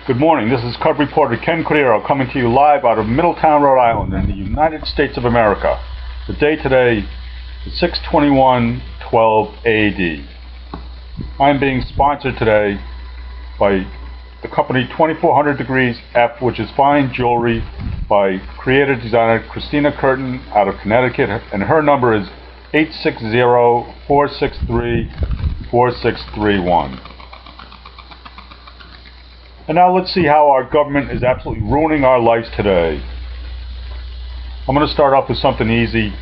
Good morning. This is Cub reporter Ken Cordeiro's coming to you live out of Middletown, Rhode Island in the United States of America. The date today is 6/21/12 AD. I'm being sponsored today by the company 2400 Degrees F, which is fine jewelry by creator designer Christina Curtin out of Connecticut, and her number is 860-463-4631. And now let's see how our government is absolutely ruining our lives today. I'm going to start off with something easy,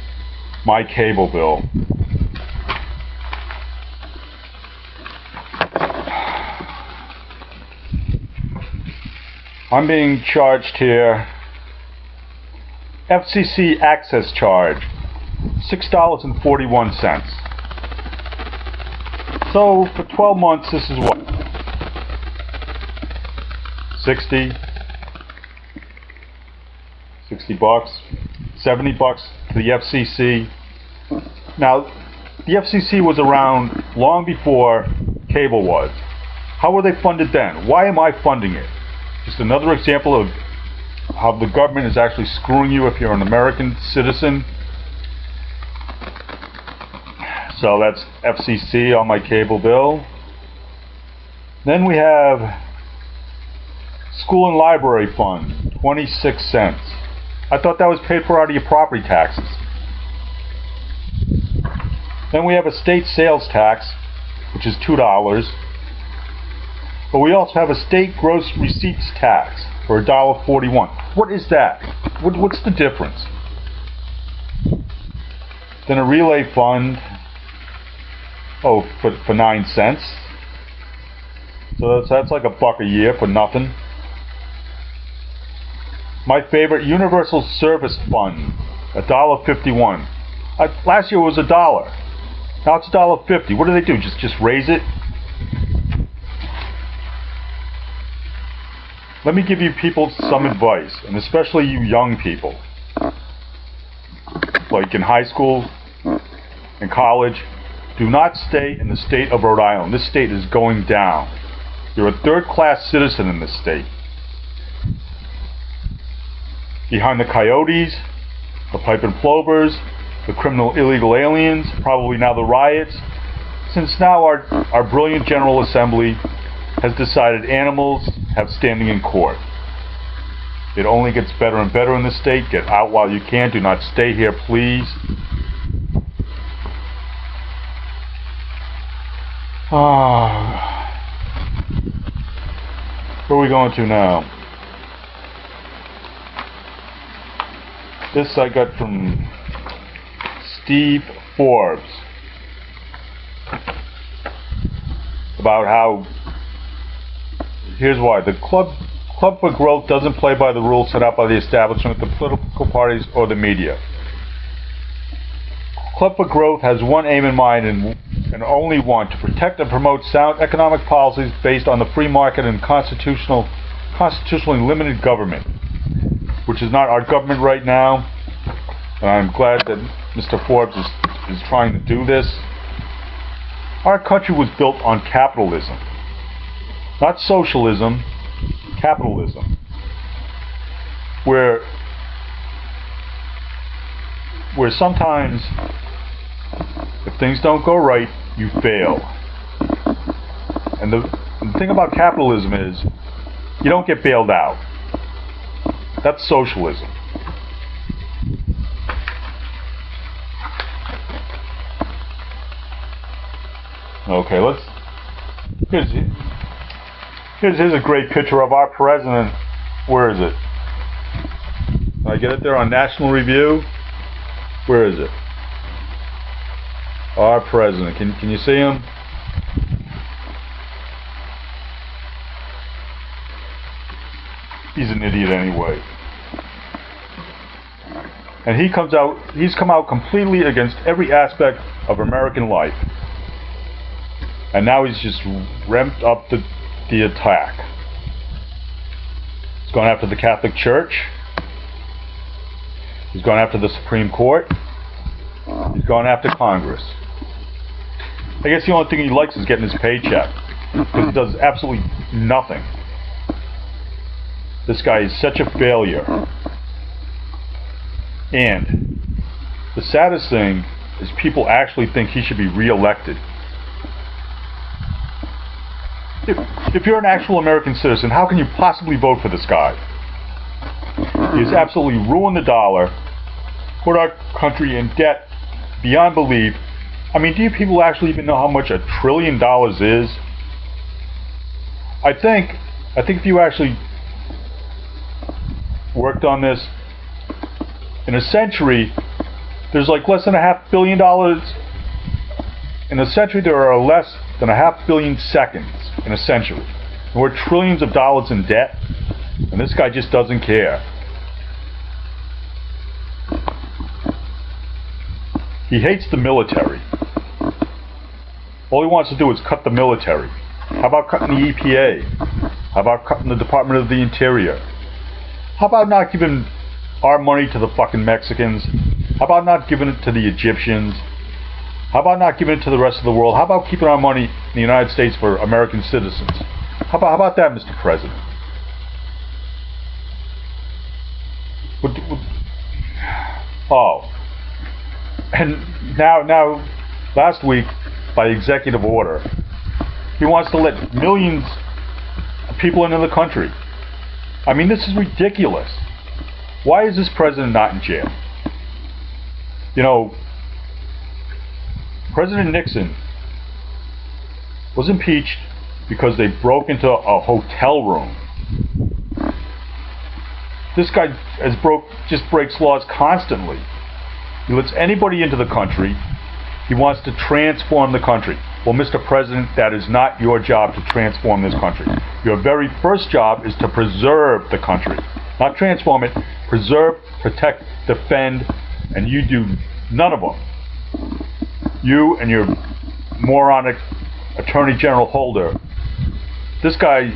my cable bill. I'm being charged here FCC access charge, $6.41. So for 12 months this is what? 60 bucks, 70 bucks to the FCC. Now, the FCC was around long before cable was. How were they funded then? Why am I funding it? Just another example of how the government is actually screwing you if you're an American citizen. So that's FCC on my cable bill. Then we have School and Library Fund, 26 cents. I thought that was paid for out of your property taxes. Then we have a state sales tax, which is $2. But we also have a state gross receipts tax for $1.41. What is that? What's the difference? Then a relay fund, for 9 cents. So that's like $1 a year for nothing. My favorite, Universal Service Fund, $1.51. Last year it was $1. Now it's $1.50. What do they do? Just raise it? Let me give you people some advice, and especially you young people, like in high school and college. Do not stay in the state of Rhode Island. This state is going down. You're a third-class citizen in this state. Behind the coyotes, the pipe and plovers, the criminal illegal aliens, probably now the riots, since now our brilliant General Assembly has decided animals have standing in court. It only gets better and better in this state. Get out while you can. Do not stay here, please. Where are we going to now? This I got from Steve Forbes about how, here's why, the Club for Growth doesn't play by the rules set out by the establishment, the political parties, or the media. Club for Growth has one aim in mind and only one: to protect and promote sound economic policies based on the free market and constitutionally limited government, which is not our government right now. And I'm glad that Mr. Forbes is trying to do this. Our country was built on capitalism, not socialism, capitalism, where sometimes if things don't go right, you fail. And the thing about capitalism is you don't get bailed out. That's socialism. Okay, here's a great picture of our president. Where is it? Can I get it there on National Review? Where is it? Our president. Can you see him? He's an idiot anyway. And he's come out completely against every aspect of American life. And now he's just ramped up the attack. He's gone after the Catholic Church. He's gone after the Supreme Court. He's gone after Congress. I guess the only thing he likes is getting his paycheck, because he does absolutely nothing. This guy is such a failure. And the saddest thing is people actually think he should be re-elected. If you're an actual American citizen, how can you possibly vote for this guy? He has absolutely ruined the dollar, put our country in debt beyond belief. I mean, do you people actually even know how much $1 trillion is? I think if you actually worked on this, in a century, there's like less than $500 million. In a century, there are less than 500 million seconds in a century. And we're trillions of dollars in debt, and this guy just doesn't care. He hates the military. All he wants to do is cut the military. How about cutting the EPA? How about cutting the Department of the Interior? How about not giving our money to the fucking Mexicans? How about not giving it to the Egyptians? How about not giving it to the rest of the world? How about keeping our money in the United States for American citizens? How about that, Mr. President? Oh. And now, last week, by executive order, he wants to let millions of people into the country. I mean, this is ridiculous. Why is this president not in jail? You know, President Nixon was impeached because they broke into a hotel room. This guy just breaks laws constantly. He lets anybody into the country. He wants to transform the country. Well, Mr. President, that is not your job to transform this country. Your very first job is to preserve the country. Not transform it. Preserve, protect, defend, and you do none of them. You and your moronic Attorney General Holder. This guy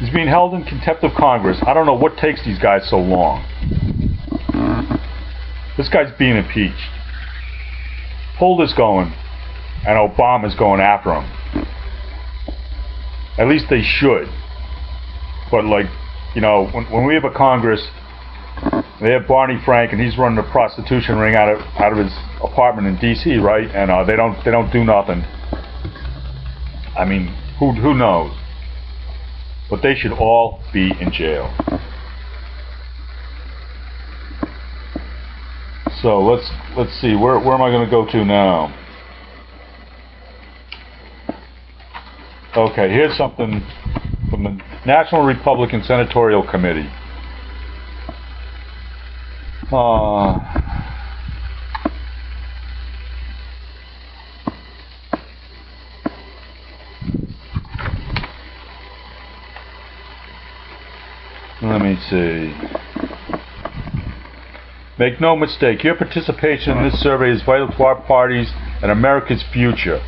is being held in contempt of Congress. I don't know what takes these guys so long. This guy's being impeached. Holder's going, and Obama's going after him. At least they should. But like, you know, when we have a Congress, they have Barney Frank, and he's running a prostitution ring out of his apartment in D.C., right? And they don't do nothing. I mean, who knows? But they should all be in jail. So let's see, where am I going to go to now? Okay, here's something from the National Republican Senatorial Committee. Let me see. Make no mistake, your participation in this survey is vital to our parties and America's future.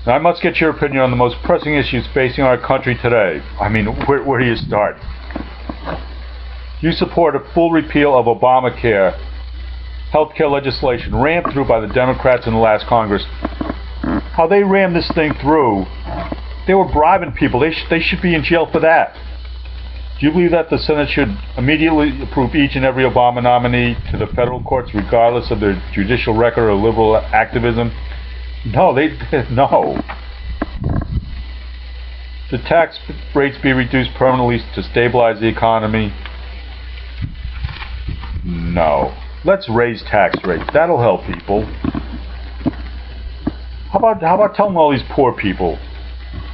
Now, I must get your opinion on the most pressing issues facing our country today. I mean, where do you start? You support a full repeal of Obamacare, healthcare legislation rammed through by the Democrats in the last Congress. How they rammed this thing through, they were bribing people. They should be in jail for that. Do you believe that the Senate should immediately approve each and every Obama nominee to the federal courts, regardless of their judicial record or liberal activism? No, no. The tax rates be reduced permanently to stabilize the economy? No. Let's raise tax rates. That'll help people. How about telling all these poor people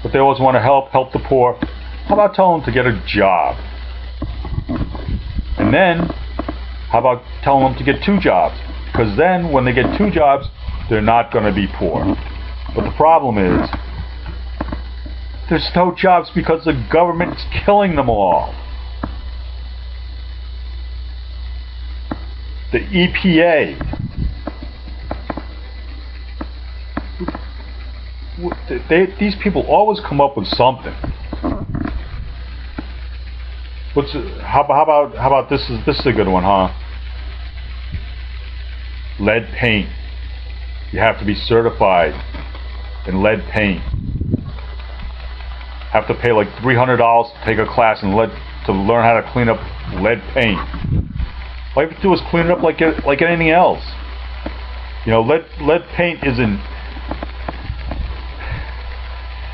that they always want to help the poor? How about telling them to get a job? And then, how about telling them to get 2 jobs? Because then, when they get 2 jobs, they're not going to be poor. But the problem is, there's no jobs because the government's killing them all. The EPA. These people always come up with something. How about this is a good one, huh? Lead paint. You have to be certified in lead paint. have to pay like $300 to take a class and to learn how to clean up lead paint. All you have to do is clean it up like anything else. You know, lead paint isn't.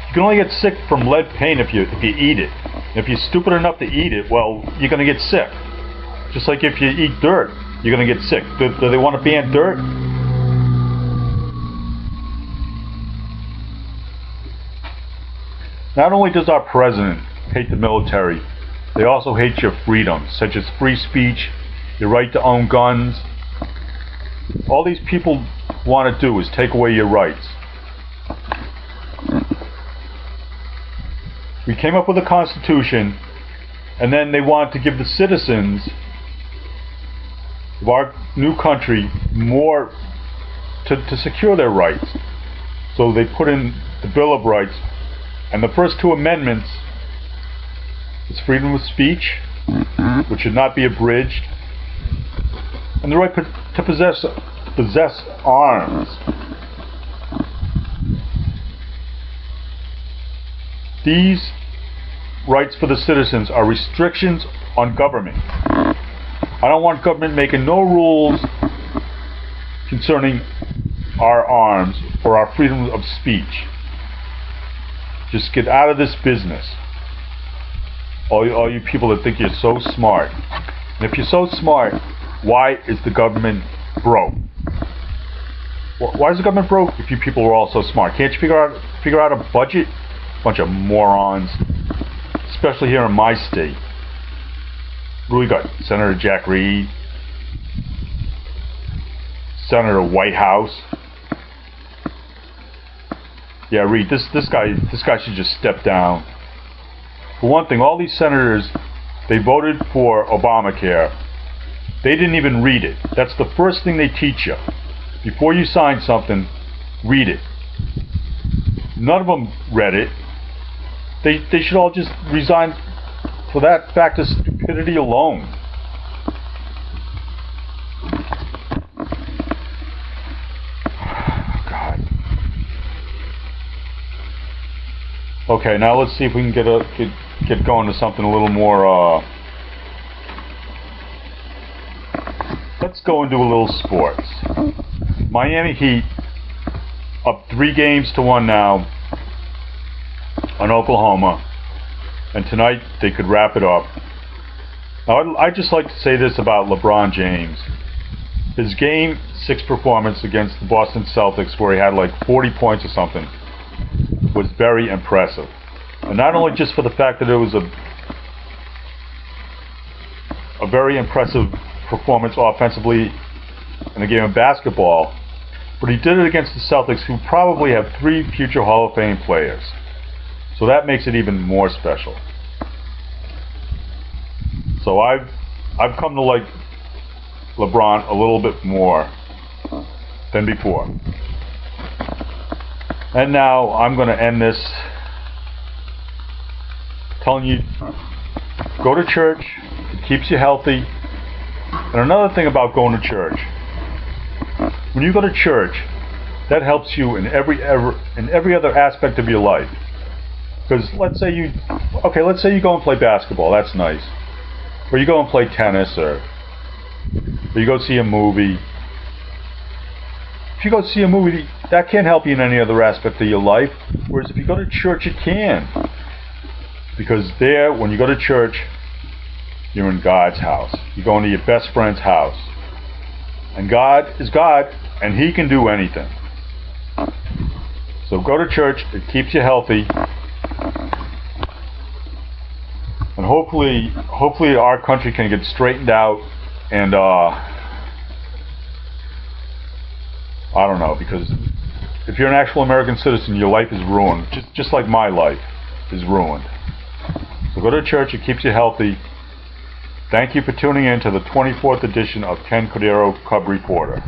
You can only get sick from lead paint if you eat it. If you're stupid enough to eat it, well, you're gonna get sick. Just like if you eat dirt, you're gonna get sick. Do they want to ban dirt? Not only does our president hate the military, they also hate your freedoms, such as free speech, your right to own guns. All these people want to do is take away your rights. We came up with a constitution, and then they want to give the citizens of our new country more to secure their rights. So they put in the Bill of Rights, and the first two amendments is freedom of speech, which should not be abridged, and the right to possess arms. These rights for the citizens are restrictions on government. I don't want government making no rules concerning our arms or our freedom of speech. Just get out of this business. All you people that think you're so smart. And if you're so smart, why is the government broke? Why is the government broke if you people are all so smart? Can't you figure out a budget? Bunch of morons. Especially here in my state. What do we got? Senator Jack Reed, Senator Whitehouse. Yeah, Reed, this guy should just step down. For one thing, all these senators, they voted for Obamacare. They didn't even read it. That's the first thing they teach you. Before you sign something, read it. None of them read it. They should all just resign for that fact of stupidity alone. God. Okay, now let's see if we can get going to something a little more. Let's go into a little sports. Miami Heat up 3-1 now on Oklahoma, and tonight they could wrap it up. Now, I'd just like to say this about LeBron James. His Game 6 performance against the Boston Celtics, where he had like 40 points or something, was very impressive. And not only just for the fact that it was a very impressive performance offensively in a game of basketball, but he did it against the Celtics, who probably have 3 future Hall of Fame players. So that makes it even more special. So I've come to like LeBron a little bit more than before. And now I'm going to end this telling you, go to church. It keeps you healthy. And another thing about going to church, when you go to church, that helps you in every other aspect of your life. Because let's say you go and play basketball. That's nice. Or you go and play tennis, or you go see a movie. If you go see a movie, that can't help you in any other aspect of your life. Whereas if you go to church, it can. Because there, when you go to church, you're in God's house. You're going to your best friend's house. And God is God, and He can do anything. So go to church. It keeps you healthy. And hopefully our country can get straightened out, and I don't know, because if you're an actual American citizen, your life is ruined, just like my life is ruined. So go to church, it keeps you healthy. Thank you for tuning in to the 24th edition of Ken Cordero Cub Reporter.